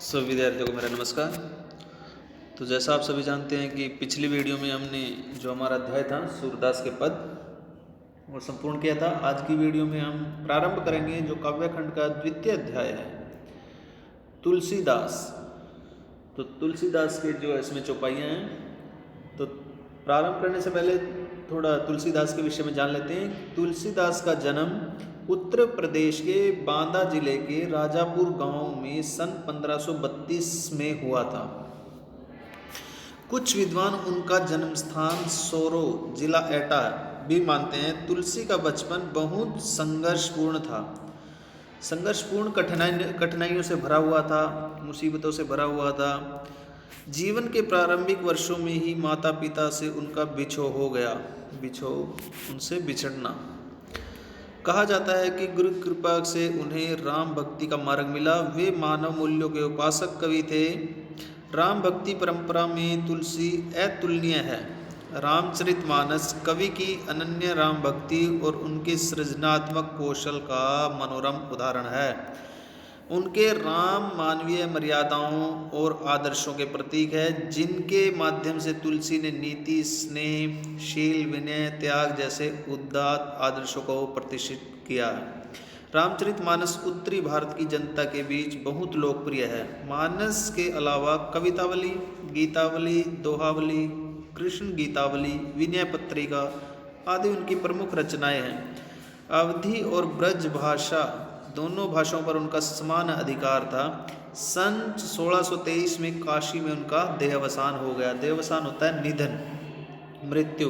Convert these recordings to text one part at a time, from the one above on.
सभी विद्यार्थियों को मेरा नमस्कार। तो जैसा आप सभी जानते हैं कि पिछली वीडियो में हमने जो हमारा अध्याय था सूरदास के पद वो संपूर्ण किया था। आज की वीडियो में हम प्रारंभ करेंगे जो काव्यखंड का द्वितीय अध्याय है, तुलसीदास। तो तुलसीदास के जो इसमें चौपाइयाँ हैं, तो प्रारंभ करने से पहले थोड़ा तुलसीदास के विषय में जान लेते हैं। तुलसीदास का जन्म उत्तर प्रदेश के बांदा जिले के राजापुर गांव में सन 1532 में हुआ था। कुछ विद्वान उनका जन्म स्थान सोरो जिला एटा भी मानते हैं। तुलसी का बचपन बहुत संघर्षपूर्ण था, संघर्षपूर्ण कठिनाइयों से भरा हुआ था, मुसीबतों से भरा हुआ था। जीवन के प्रारंभिक वर्षों में ही माता पिता से उनका बिछोह हो गया, उनसे बिछड़ना। कहा जाता है कि गुरु कृपा से उन्हें राम भक्ति का मार्ग मिला। वे मानव मूल्यों के उपासक कवि थे। राम भक्ति परंपरा में तुलसी अतुलनीय है। रामचरितमानस कवि की अनन्य राम भक्ति और उनके सृजनात्मक कौशल का मनोरम उदाहरण है। उनके राम मानवीय मर्यादाओं और आदर्शों के प्रतीक है, जिनके माध्यम से तुलसी ने नीति, स्नेह, शील, विनय, त्याग जैसे उदात्त आदर्शों को प्रतिष्ठित किया। रामचरितमानस उत्तरी भारत की जनता के बीच बहुत लोकप्रिय है। मानस के अलावा कवितावली, गीतावली, दोहावली, कृष्ण गीतावली, विनय पत्रिका आदि उनकी प्रमुख रचनाएं हैं। अवधी और ब्रज भाषा दोनों भाषाओं पर उनका समान अधिकार था। सन 1623 में काशी में उनका देहावसान हो गया। देहावसान होता है निधन, मृत्यु।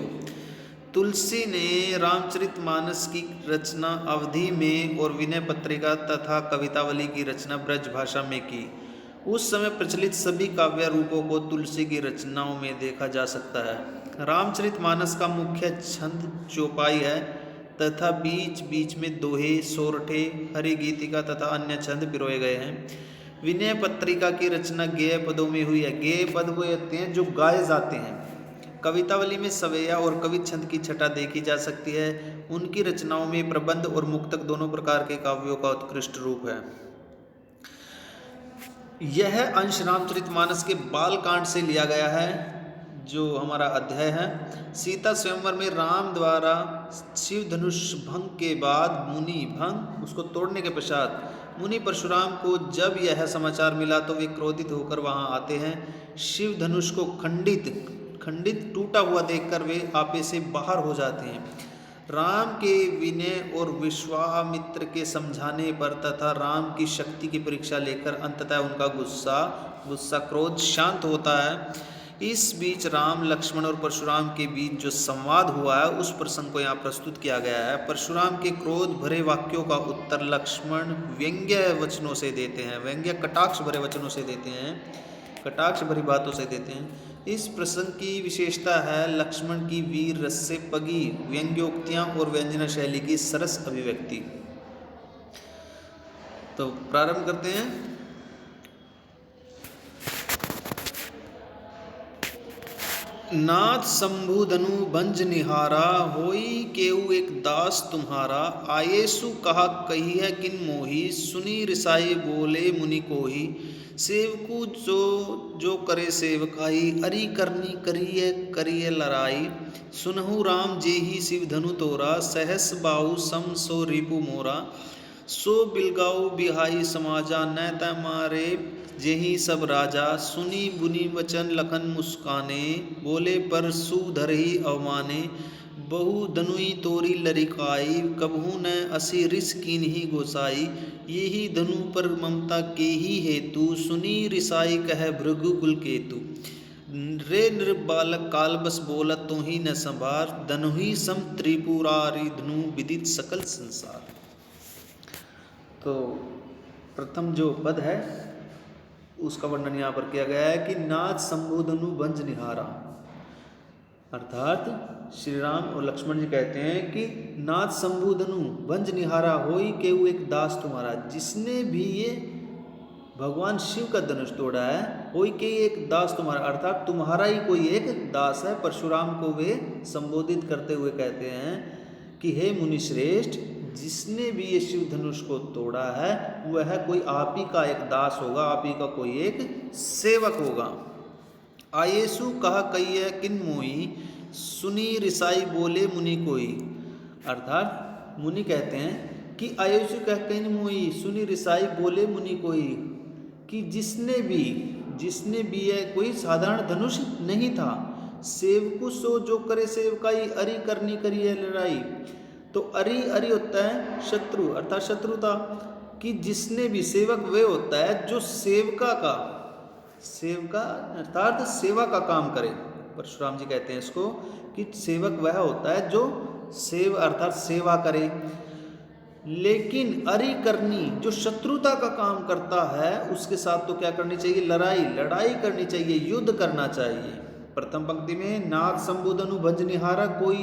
तुलसी ने रामचरितमानस की रचना अवधी में और विनय पत्रिका तथा कवितावली की रचना ब्रज भाषा में की। उस समय प्रचलित सभी काव्य रूपों को तुलसी की रचनाओं में देखा जा सकता है। रामचरितमानस का मुख्य छंद चौपाई है तथा बीच बीच में दोहे, सोरठे, हरि गीतिका तथा अन्य छंद पिरोए गए हैं। विनय पत्रिका की रचना गेय पदों में हुई है। गेय पद वो होते हैं जो गाए जाते हैं। कवितावली में सवैया और कवि छंद की छटा देखी जा सकती है। उनकी रचनाओं में प्रबंध और मुक्तक दोनों प्रकार के काव्यों का उत्कृष्ट रूप है। यह अंश रामचरितमानस के बालकांड से लिया गया है, जो हमारा अध्याय है। सीता स्वयंवर में राम द्वारा शिव धनुष भंग के बाद उसको तोड़ने के पश्चात मुनि परशुराम को जब यह समाचार मिला तो वे क्रोधित होकर वहां आते हैं। शिव धनुष को खंडित टूटा हुआ देखकर वे आपे से बाहर हो जाते हैं। राम के विनय और विश्वामित्र के समझाने पर तथा राम की शक्ति की परीक्षा लेकर अंततः उनका गुस्सा क्रोध शांत होता है। इस बीच राम, लक्ष्मण और परशुराम के बीच जो संवाद हुआ है उस प्रसंग को यहाँ प्रस्तुत किया गया है। परशुराम के क्रोध भरे वाक्यों का उत्तर लक्ष्मण व्यंग्य वचनों से देते हैं, व्यंग्य कटाक्ष भरे वचनों से देते हैं, कटाक्ष भरी बातों से देते हैं। इस प्रसंग की विशेषता है लक्ष्मण की वीर रस से पगी व्यंग्योक्तियां और व्यंजना शैली की सरस अभिव्यक्ति। तो प्रारंभ करते हैं। नाथ शंभु धनु भंज निहारा, होई केऊ एक दास तुम्हारा। आयेसु कहा कही है किन मोही, सुनी रिसाई बोले मुनि कोही। सेवकू जो करे सेवकाई, अरि करनी करिए लड़ाई। सुनहु राम जेहि शिव धनु तोरा, सहस बाहु सम सो रिपु मोरा। सो बिलगाऊ बिहाई समाजा, न तमारे जेहि सब राजा। सुनी बुनी वचन लखन मुस्काने, बोले पर सुधरहि अवमाने। बहु धनुई तोरी लरिकाई, कबहू न असी रिस कीन्ही गोसाई। येहि धनु पर ममता केहि हेतु, सुनी रिसाई कह भृगु कुल केतु। रे नृबालक काल बस बोलत तोहि न संभार, धनुहि सम त्रिपुरारि धनु विदित सकल संसार। तो प्रथम जो पद है उसका वर्णन यहाँ पर किया गया है कि नाथ शंभु धनु भंज निहारा, अर्थात श्री राम और लक्ष्मण जी कहते हैं कि नाथ शंभु धनु भंज निहारा, होई केऊ एक दास तुम्हारा। जिसने भी ये भगवान शिव का धनुष तोड़ा है, होई के एक दास तुम्हारा, अर्थात तुम्हारा ही कोई एक दास है। परशुराम को वे संबोधित करते हुए कहते हैं कि हे मुनि श्रेष्ठ, जिसने भी ये शिव धनुष को तोड़ा है वह कोई आप ही का एक दास होगा, आप ही का कोई एक सेवक होगा। आयेसु कहा कहिए किन मोई, सुनी रिसाई बोले मुनि कोई। अर्थात मुनि कहते हैं कि आयेसु कह किन मोई, सुनी रिसाई बोले मुनि कोई, कि जिसने भी है कोई साधारण धनुष नहीं था। सेवकु सो जो करे सेवकाई, अरि करनी करी है लड़ाई। तो अरि होता है शत्रु, अर्थात शत्रुता, कि जिसने भी, सेवक वे होता है जो सेवका अर्थात सेवा का काम करे। परशुराम जी कहते हैं इसको कि सेवक वह होता है जो अर्थात सेवा करे। लेकिन अरि करनी, जो शत्रुता का काम करता है उसके साथ तो क्या करनी चाहिए, लड़ाई करनी चाहिए, युद्ध करना चाहिए। प्रथम पंक्ति में नाग संबोधनु भंज निहारा, कोई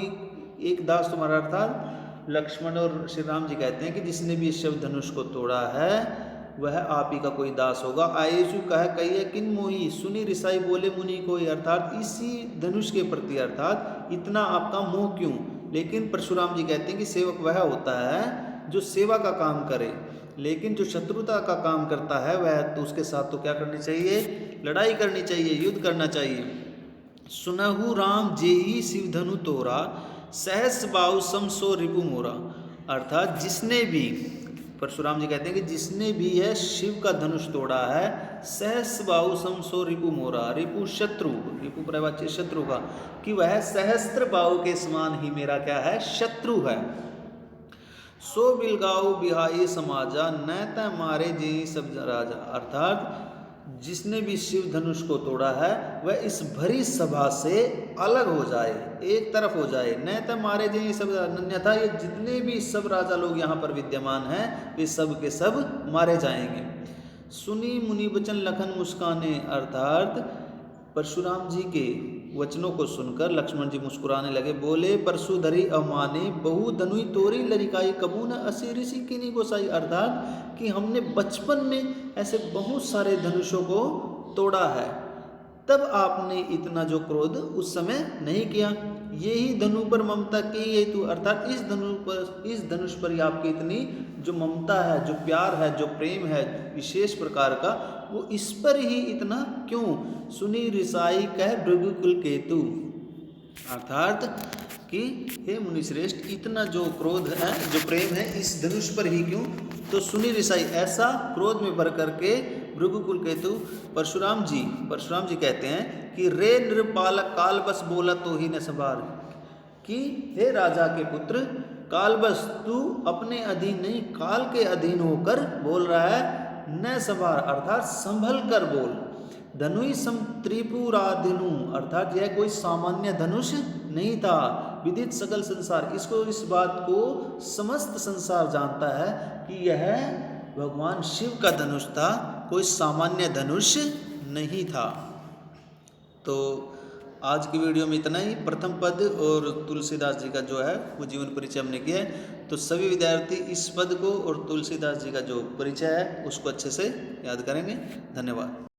एक दास तुम्हारा, अर्थात लक्ष्मण और श्री राम जी कहते हैं कि जिसने भी शिव धनुष को तोड़ा है वह आप ही का कोई दास होगा। आयेसु कह कहिए किन मोही, सुनी रिसाई बोले मुनि कोई। अर्थात इसी धनुष के प्रति अर्थात इतना आपका मोह क्यों। लेकिन परशुराम जी कहते हैं कि सेवक वह होता है जो सेवा का काम करे, लेकिन जो शत्रुता का काम करता है वह तो उसके साथ तो क्या करनी चाहिए, लड़ाई करनी चाहिए, युद्ध करना चाहिए। सुनहु राम जेही शिव धनु तोरा, सहस बाहु सम सो रिपु मोरा। अर्थात जिसने भी, परशुराम जी कहते हैं कि जिसने भी है शिव का धनुष तोड़ा है, सहस बाहु सम सो रिपु मोरा। रिपु शत्रु, रिपु प्रवाच्य शत्रु का, कि वह सहस्त्र बाहु के समान ही मेरा क्या है, शत्रु है। सो बिलगाऊ बिहाई समाजा, न त मारे जे सब राजा। अर्थात जिसने भी शिव धनुष को तोड़ा है वह इस भरी सभा से अलग हो जाए, एक तरफ हो जाए। न त मारे जे सब, अन्यथा ये जितने भी सब राजा लोग यहाँ पर विद्यमान हैं वे सब के सब मारे जाएंगे। सुनी मुनि वचन लखन मुस्काने। अर्थात परशुराम जी के वचनों को सुनकर लक्ष्मण जी मुस्कुराने लगे। बोले परशुधरी अवमाने, बहु धनुई तोरी लरिकाई, कबू न असी ऋषि किनी गोसाई। अर्थात कि हमने बचपन में ऐसे बहुत सारे धनुषों को तोड़ा है, तब आपने इतना जो क्रोध उस समय नहीं किया। यही धनु पर ममता की हेतु, अर्थात इस धनुष पर ही आपकी इतनी जो ममता है, जो प्यार है, जो प्रेम है विशेष प्रकार का, वो इस पर ही इतना क्यों। सुनी रिसाई कह भृगुकुल केतु। अर्थात कि हे मुनिश्रेष्ठ, इतना जो क्रोध है, जो प्रेम है इस धनुष पर ही क्यों। तो सुनी रिसाई, ऐसा क्रोध में भर करके भृगुकुल केतु परशुराम जी कहते हैं कि रे नृपालक काल बस बोला तो ही न संभार, कि हे राजा के पुत्र, काल बस तू अपने अधीन नहीं, काल के अधीन होकर बोल रहा है, न संभार अर्थात संभल कर बोल। धनुई सम त्रिपुराधिनु, अर्थात यह कोई सामान्य धनुष नहीं था। विदित सकल संसार, इस बात को समस्त संसार जानता है कि यह भगवान शिव का धनुष था, कोई सामान्य धनुष नहीं था। तो आज की वीडियो में इतना ही। प्रथम पद और तुलसीदास जी का जो है वो जीवन परिचय हमने किया है। तो सभी विद्यार्थी इस पद को और तुलसीदास जी का जो परिचय है उसको अच्छे से याद करेंगे। धन्यवाद।